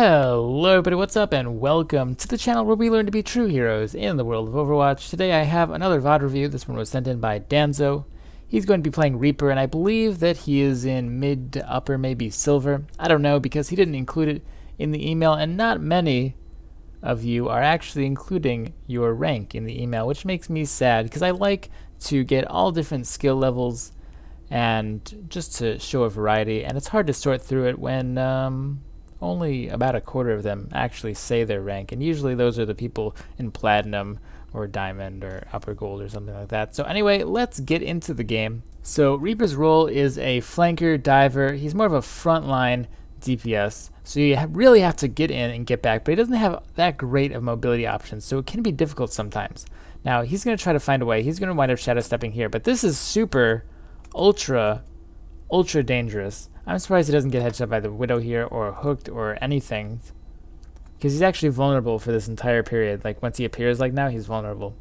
Hello everybody, what's up and welcome to the channel where we learn to be true heroes in the world of Overwatch. Today I have another VoD review. This one was sent in by Danzo. He's going to be playing Reaper and I believe that he is in mid to upper, maybe silver. I don't know because he didn't include it in the email and not many of you are actually including your rank in the email, which makes me sad because I like to get all different skill levels and just to show a variety, and it's hard to sort through it when only about a quarter of them actually say their rank, and usually those are the people in platinum or diamond or upper gold or something like that. So anyway, let's get into the game. So Reaper's role is a flanker diver. He's more of a frontline DPS, so you really have to get in and get back, but he doesn't have that great of mobility options, so it can be difficult sometimes. Now he's going to try to find a way. He's going to wind up shadow stepping here, but this is super ultra dangerous. I'm surprised he doesn't get headshot by the Widow here or hooked or anything, because he's actually vulnerable for this entire period. Like once he appears like now, he's vulnerable.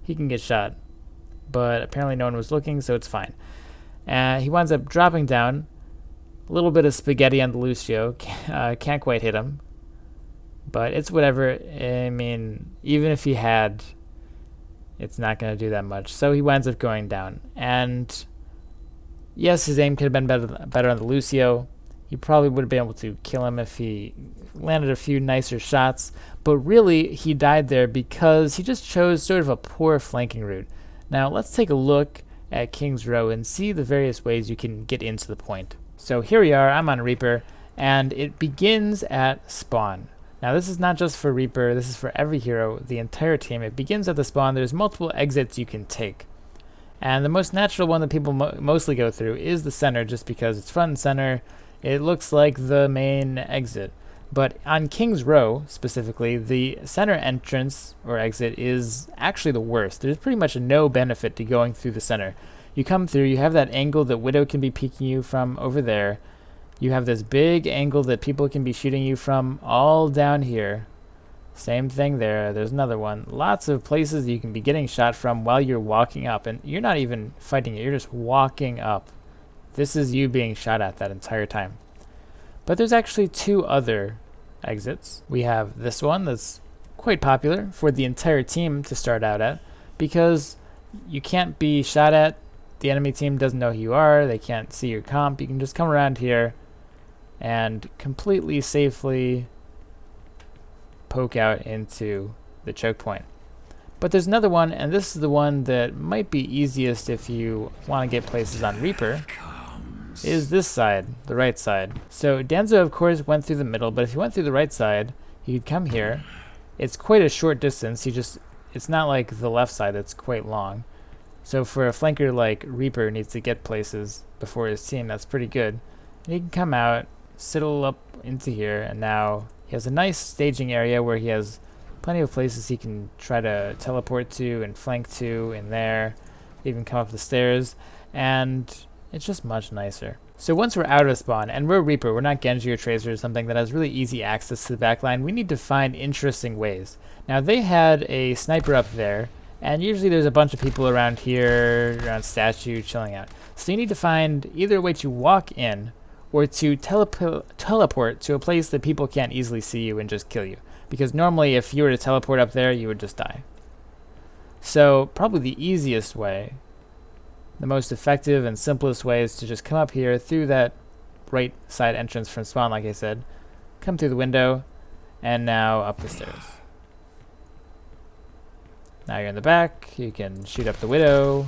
He can get shot, but apparently no one was looking, so it's fine. He winds up dropping down. A little bit of spaghetti on the Lucio. Can't quite hit him, but it's whatever. I mean, even if he had, it's not going to do that much. So he winds up going down, and yes, his aim could have been better on the Lucio. He probably would have been able to kill him if he landed a few nicer shots, but really he died there because he just chose sort of a poor flanking route. Now let's take a look at King's Row and see the various ways you can get into the point. So here we are, I'm on Reaper, and it begins at spawn. Now this is not just for Reaper, this is for every hero, the entire team. It begins at the spawn. There's multiple exits you can take. And the most natural one that people mostly go through is the center, just because it's front and center. It looks like the main exit. But on King's Row, specifically, the center entrance or exit is actually the worst. There's pretty much no benefit to going through the center. You come through, you have that angle that Widow can be peeking you from over there. You have this big angle that people can be shooting you from all down here. Same thing there. There's another one. Lots of places you can be getting shot from while you're walking up, and you're not even fighting it. You're just walking up. This is you being shot at that entire time. But there's actually two other exits. We have this one that's quite popular for the entire team to start out at, because you can't be shot at. The enemy team doesn't know who you are. They can't see your comp. You can just come around here and completely safely poke out into the choke point. But there's another one, and this is the one that might be easiest if you want to get places on Reaper, is this side, the right side. So Danzo of course went through the middle, but if he went through the right side, he could come here. It's quite a short distance. It's not like the left side that's quite long. So for a flanker like Reaper needs to get places before his team, that's pretty good. And he can come out, sidle up into here, and now he has a nice staging area where he has plenty of places he can try to teleport to and flank to in there, even come up the stairs, and it's just much nicer. So once we're out of spawn, and we're Reaper, we're not Genji or Tracer or something that has really easy access to the backline, we need to find interesting ways. Now they had a sniper up there, and usually there's a bunch of people around here, around statue, chilling out. So you need to find either a way to walk in, or to teleport to a place that people can't easily see you and just kill you. Because normally if you were to teleport up there, you would just die. So probably the easiest way, the most effective and simplest way, is to just come up here through that right side entrance from spawn, like I said. Come through the window, and now up the stairs. Now you're in the back, you can shoot up the Widow,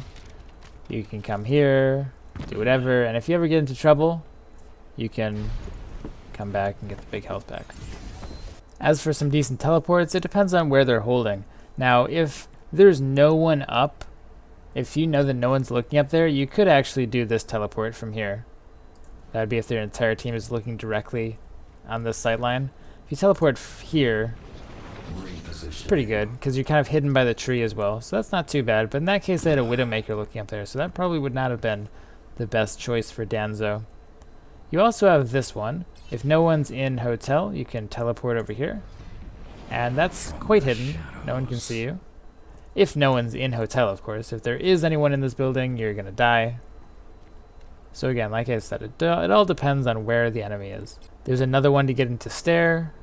you can come here, do whatever, and if you ever get into trouble, you can come back and get the big health back. As for some decent teleports, it depends on where they're holding. Now, if there's no one up, if you know that no one's looking up there, you could actually do this teleport from here. That would be if their entire team is looking directly on this sight line. If you teleport here, it's pretty good, because you're kind of hidden by the tree as well, so that's not too bad. But in that case, they had a Widowmaker looking up there, so that probably would not have been the best choice for Danzo. You also have this one. If no one's in hotel, you can teleport over here. And that's quite hidden. No one can see you. If no one's in hotel, of course. If there is anyone in this building, you're going to die. So again, like I said, it all depends on where the enemy is. There's another one to get into stair.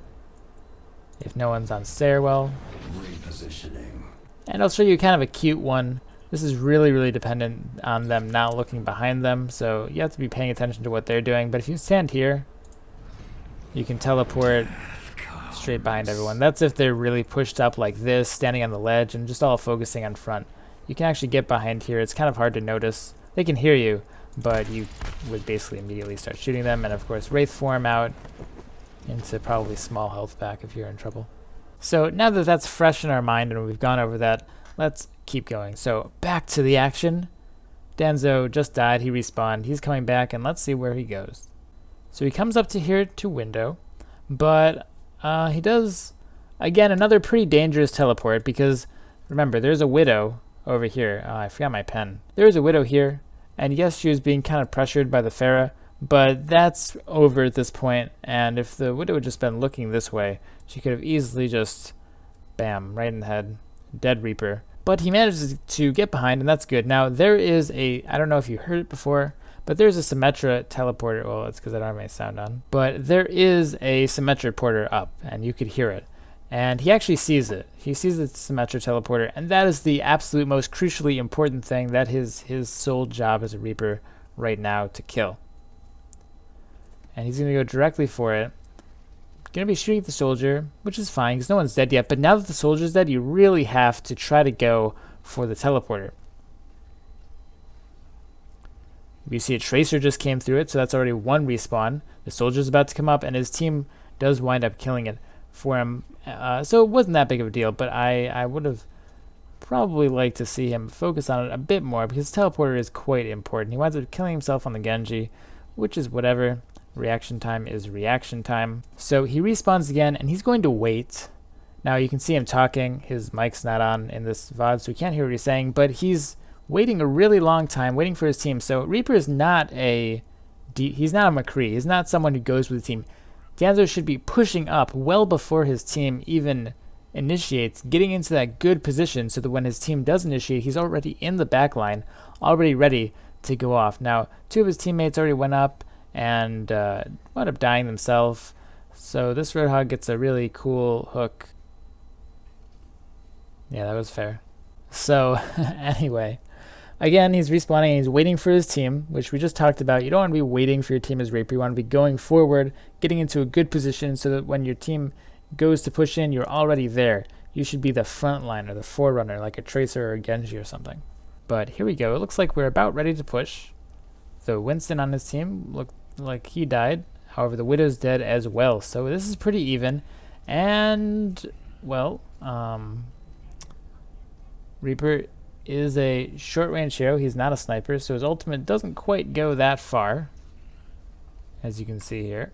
if no one's on stairwell. Repositioning. And I'll show you kind of a cute one. This is really, really dependent on them not looking behind them, so you have to be paying attention to what they're doing. But if you stand here, you can teleport straight behind everyone. That's if they're really pushed up like this, standing on the ledge, and just all focusing on front. You can actually get behind here. It's kind of hard to notice. They can hear you, but you would basically immediately start shooting them. And of course, Wraith form out into probably small health back if you're in trouble. So now that that's fresh in our mind and we've gone over that, let's keep going. So back to the action. Danzo just died. He respawned. He's coming back, and let's see where he goes. So he comes up to here to window, but he does, again, another pretty dangerous teleport because, remember, there's a widow over here. Oh, I forgot my pen. There's a widow here, and yes, she was being kind of pressured by the Pharah, but that's over at this point, and if the widow had just been looking this way, she could have easily just, bam, right in the head, dead Reaper. But he manages to get behind, and that's good. Now, there is a, I don't know if you heard it before, but there's a Symmetra teleporter. Well, it's because I don't have my sound on. But there is a Symmetra porter up, and you could hear it. And he actually sees it. He sees the Symmetra teleporter, and that is the absolute most crucially important thing. That is his sole job as a Reaper right now, to kill. And he's going to go directly for it. Going to be shooting at the soldier, which is fine because no one's dead yet. But now that the soldier's dead, you really have to try to go for the teleporter. You see a tracer just came through it, so that's already one respawn. The soldier's about to come up, and his team does wind up killing it for him. So it wasn't that big of a deal, but I would have probably liked to see him focus on it a bit more because teleporter is quite important. He winds up killing himself on the Genji, which is whatever. Reaction time is reaction time. So he respawns again, and he's going to wait. Now you can see him talking. His mic's not on in this VoD, so we can't hear what he's saying, but he's waiting a really long time, waiting for his team. So Reaper is not he's not a McCree. He's not someone who goes with the team. Danzo should be pushing up well before his team even initiates, getting into that good position so that when his team does initiate, he's already in the back line, already ready to go off. Now, two of his teammates already went up and wound up dying themselves. So this Roadhog gets a really cool hook. Yeah, that was fair. So anyway, again, he's respawning and he's waiting for his team, which we just talked about. You don't want to be waiting for your team as Reaper. You want to be going forward, getting into a good position so that when your team goes to push in, you're already there. You should be the front line or the forerunner, like a Tracer or a Genji or something. But here we go. It looks like we're about ready to push. The Winston on his team looked like he died. However, the Widow's dead as well. So this is pretty even. And, well, Reaper is a short-range hero. He's not a sniper, so his ultimate doesn't quite go that far, as you can see here.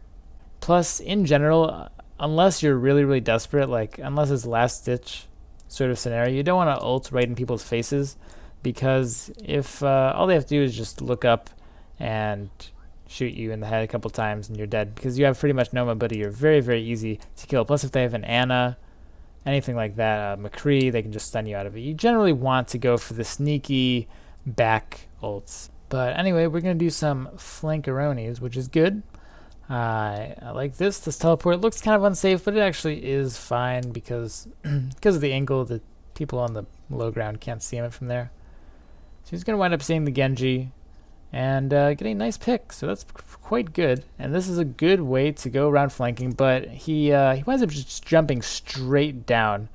Plus, in general, unless you're really, really desperate, like unless it's last-ditch sort of scenario, you don't want to ult right in people's faces, because if all they have to do is just look up and shoot you in the head a couple times and you're dead, because you have pretty much no mobility. You're very, very easy to kill. Plus, if they have an Ana, anything like that, McCree, they can just stun you out of it. You generally want to go for the sneaky back ults. But anyway, we're going to do some flankeronis, which is good. I like this. This teleport looks kind of unsafe, but it actually is fine because of the angle that people on the low ground can't see him from there. So he's going to wind up seeing the Genji and getting a nice pick. So that's quite good. And this is a good way to go around flanking, but he winds up just jumping straight down,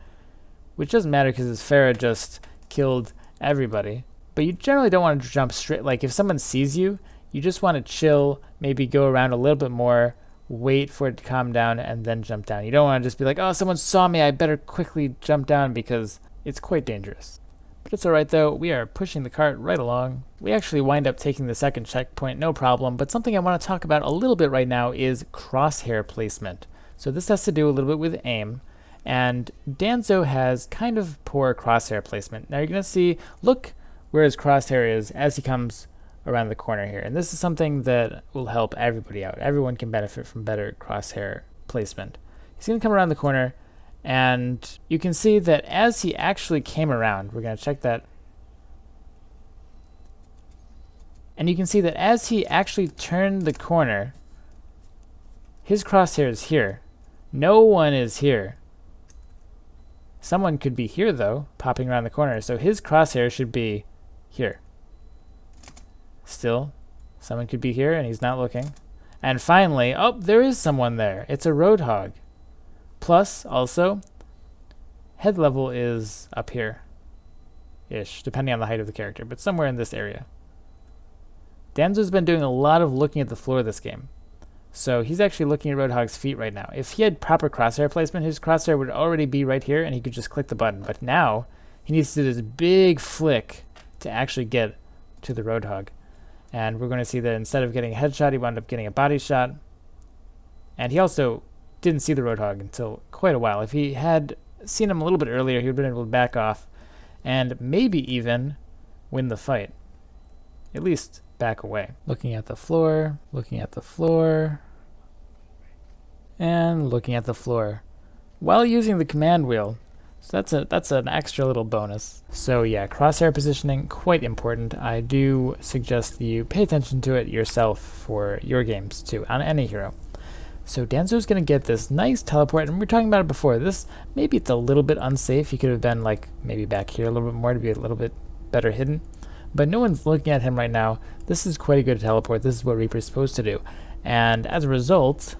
which doesn't matter because his Pharah just killed everybody. But you generally don't want to jump straight. Like if someone sees you, you just want to chill, maybe go around a little bit more, wait for it to calm down, and then jump down. You don't want to just be like, oh, someone saw me, I better quickly jump down, because it's quite dangerous. But it's alright though, we are pushing the cart right along. We actually wind up taking the second checkpoint, no problem, but something I want to talk about a little bit right now is crosshair placement. So this has to do a little bit with aim, and Danzo has kind of poor crosshair placement. Now you're going to see, look where his crosshair is as he comes around the corner here, and this is something that will help everybody out. Everyone can benefit from better crosshair placement. He's going to come around the corner, and you can see that as he actually came around, we're going to check that, and you can see that as he actually turned the corner, his crosshair is here. No one is here. Someone could be here, though, popping around the corner. So his crosshair should be here. Still, someone could be here, and he's not looking. And finally, oh, there is someone there. It's a roadhog. Plus, also, head level is up here-ish, depending on the height of the character, but somewhere in this area. Danzo's been doing a lot of looking at the floor this game. So he's actually looking at Roadhog's feet right now. If he had proper crosshair placement, his crosshair would already be right here, and he could just click the button. But now, he needs to do this big flick to actually get to the Roadhog. And we're going to see that instead of getting a headshot, he wound up getting a body shot. And he also didn't see the Roadhog until quite a while. If he had seen him a little bit earlier, he would have been able to back off and maybe even win the fight. At least back away. Looking at the floor, looking at the floor, and looking at the floor while using the command wheel. So that's an extra little bonus. So yeah, crosshair positioning, quite important. I do suggest that you pay attention to it yourself for your games too, on any hero. So Danzo's going to get this nice teleport, and we were talking about it before. This, maybe it's a little bit unsafe. He could have been like maybe back here a little bit more to be a little bit better hidden. But no one's looking at him right now. This is quite a good teleport. This is what Reaper's supposed to do. And as a result,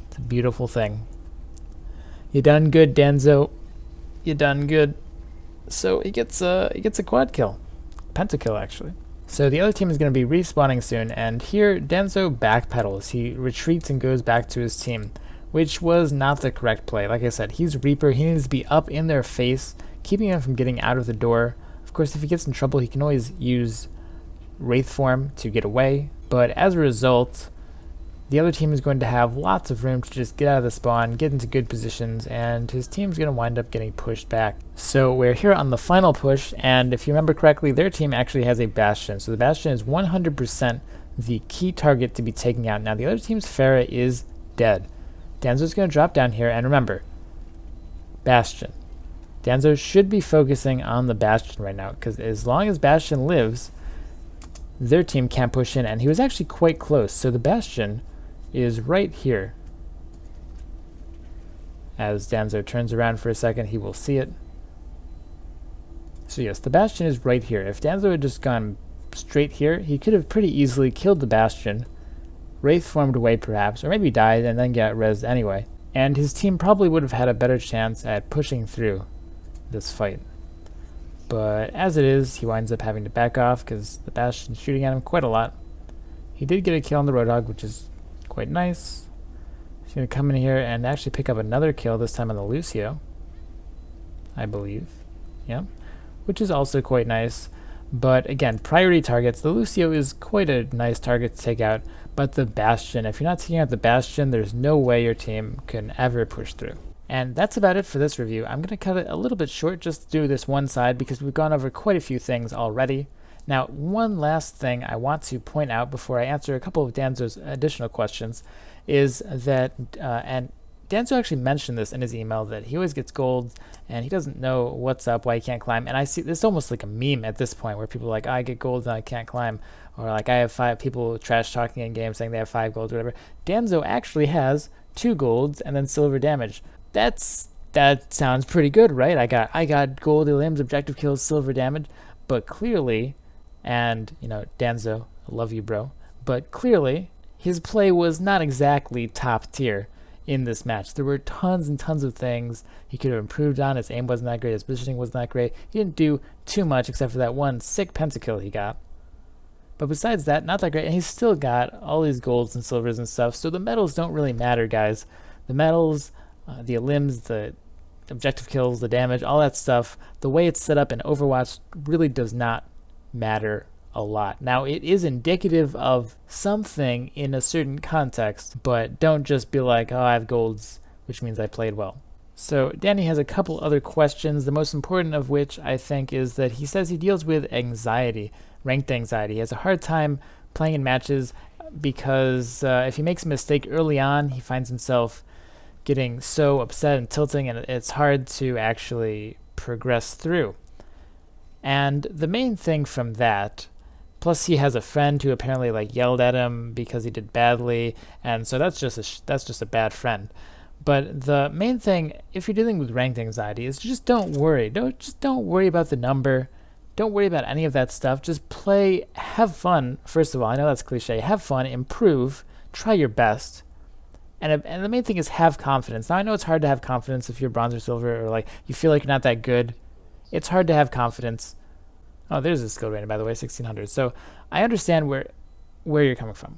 it's a beautiful thing. You done good, Danzo. You done good. So he gets a quad kill. Pentakill, actually. So the other team is going to be respawning soon, and here Danzo backpedals. He retreats and goes back to his team, which was not the correct play. Like I said, he's Reaper. He needs to be up in their face, keeping him from getting out of the door. Of course, if he gets in trouble, he can always use Wraith form to get away, but as a result, the other team is going to have lots of room to just get out of the spawn, get into good positions, and his team's going to wind up getting pushed back. So we're here on the final push, and if you remember correctly, their team actually has a Bastion. So the Bastion is 100% the key target to be taken out. Now the other team's Pharah is dead. Danzo's going to drop down here, and remember, Bastion. Danzo should be focusing on the Bastion right now, because as long as Bastion lives, their team can't push in, and he was actually quite close. So the Bastion is right here. As Danzo turns around for a second, he will see it. So yes, the Bastion is right here. If Danzo had just gone straight here, he could have pretty easily killed the Bastion, Wraith formed away perhaps, or maybe died and then got rezzed anyway. And his team probably would have had a better chance at pushing through this fight. But as it is, he winds up having to back off because the Bastion's shooting at him quite a lot. He did get a kill on the Roadhog, which is quite nice. He's going to come in here and actually pick up another kill, this time on the Lucio, I believe. Yeah, which is also quite nice. But again, priority targets. The Lucio is quite a nice target to take out, but the Bastion, if you're not taking out the Bastion, there's no way your team can ever push through. And that's about it for this review. I'm going to cut it a little bit short just to do this one side because we've gone over quite a few things already. Now, one last thing I want to point out before I answer a couple of Danzo's additional questions is that, and Danzo actually mentioned this in his email, that he always gets gold and he doesn't know what's up, why he can't climb. And I see this almost like a meme at this point where people are like, I get gold and I can't climb. Or like I have 5 people trash talking in games saying they have 5 golds or whatever. Danzo actually has 2 golds and then silver damage. That sounds pretty good, right? I got gold limbs, objective kills, silver damage, but clearly, and you know, Danzo, I love you, bro, but clearly his play was not exactly top tier in this match. There were tons and tons of things he could have improved on. His aim wasn't that great, his positioning wasn't that great. He didn't do too much except for that one sick pentakill he got. But besides that, not that great, and he's still got all these golds and silvers and stuff, so the medals don't really matter, guys. The medals, the limbs, the objective kills, the damage, all that stuff, the way it's set up in Overwatch really does not matter a lot. Now, it is indicative of something in a certain context, but don't just be like, oh, I have golds, which means I played well. So Danny has a couple other questions, the most important of which I think is that he says he deals with anxiety, ranked anxiety. He has a hard time playing in matches because if he makes a mistake early on, he finds himself getting so upset and tilting, and it's hard to actually progress through. And the main thing from that, plus he has a friend who apparently like yelled at him because he did badly, and so that's just a bad friend. But the main thing, if you're dealing with ranked anxiety, is just don't worry. Don't worry about the number. Don't worry about any of that stuff. Just play, have fun. First of all, I know that's cliche. Have fun, improve, try your best. And the main thing is have confidence. Now, I know it's hard to have confidence if you're bronze or silver, or like you feel like you're not that good. It's hard to have confidence. Oh, there's a skill rating, by the way, 1600. So I understand where you're coming from.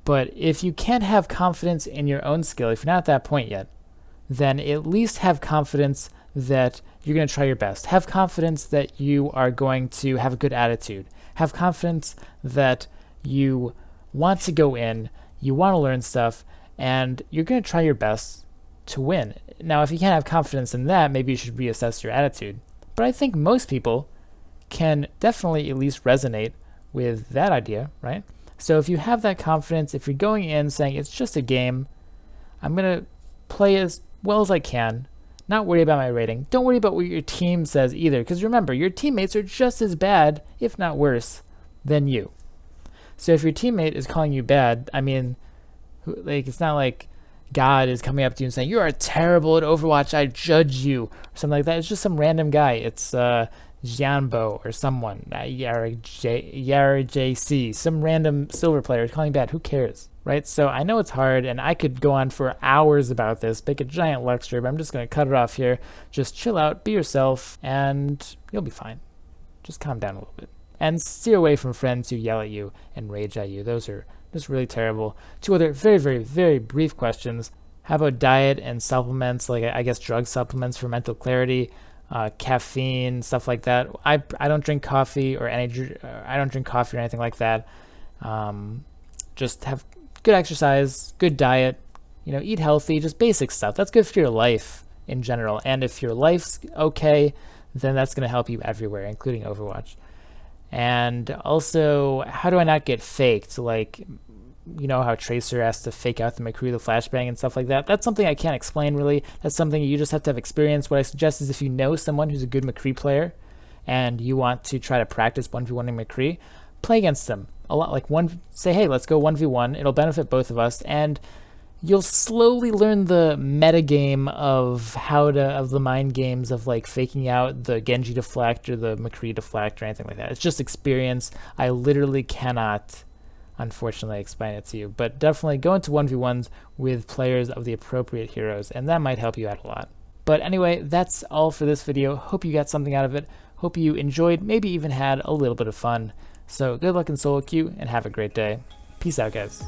But if you can't have confidence in your own skill, if you're not at that point yet, then at least have confidence that you're going to try your best. Have confidence that you are going to have a good attitude. Have confidence that you want to go in, you want to learn stuff, and you're going to try your best to win. Now, if you can't have confidence in that, maybe you should reassess your attitude. But I think most people can definitely at least resonate with that idea, right? So if you have that confidence, if you're going in saying it's just a game, I'm going to play as well as I can, not worry about my rating. Don't worry about what your team says either, because remember, your teammates are just as bad, if not worse, than you. So if your teammate is calling you bad, I mean, like, it's not like God is coming up to you and saying, you are terrible at Overwatch, I judge you, or something like that. It's just some random guy. It's Jianbo or someone, Yara JC, some random silver player calling bad. Who cares, right? So I know it's hard, and I could go on for hours about this, make a giant lecture, but I'm just going to cut it off here. Just chill out, be yourself, and you'll be fine. Just calm down a little bit. And steer away from friends who yell at you and rage at you. Those are just really terrible. Two other very, very, very brief questions. How about diet and supplements, like I guess drug supplements for mental clarity? Caffeine, stuff like that. I don't drink coffee or I don't drink coffee or anything like that. Just have good exercise, good diet, eat healthy, just basic stuff. That's good for your life in general. And if your life's okay, then that's going to help you everywhere, including Overwatch. And also, how do I not get faked? Like, how Tracer has to fake out the McCree, the flashbang, and stuff like that. That's something I can't explain, really. That's something you just have to have experience. What I suggest is if you know someone who's a good McCree player and you want to try to practice 1v1ing McCree, play against them. A lot, like say, hey, let's go 1v1. It'll benefit both of us, and you'll slowly learn the meta game of the mind games of like faking out the Genji deflect or the McCree deflect or anything like that. It's just experience. I literally cannot, unfortunately, explain it to you, but definitely go into 1v1s with players of the appropriate heroes, and that might help you out a lot. But anyway, that's all for this video. Hope you got something out of it. Hope you enjoyed, maybe even had a little bit of fun. So good luck in solo queue, and have a great day. Peace out, guys.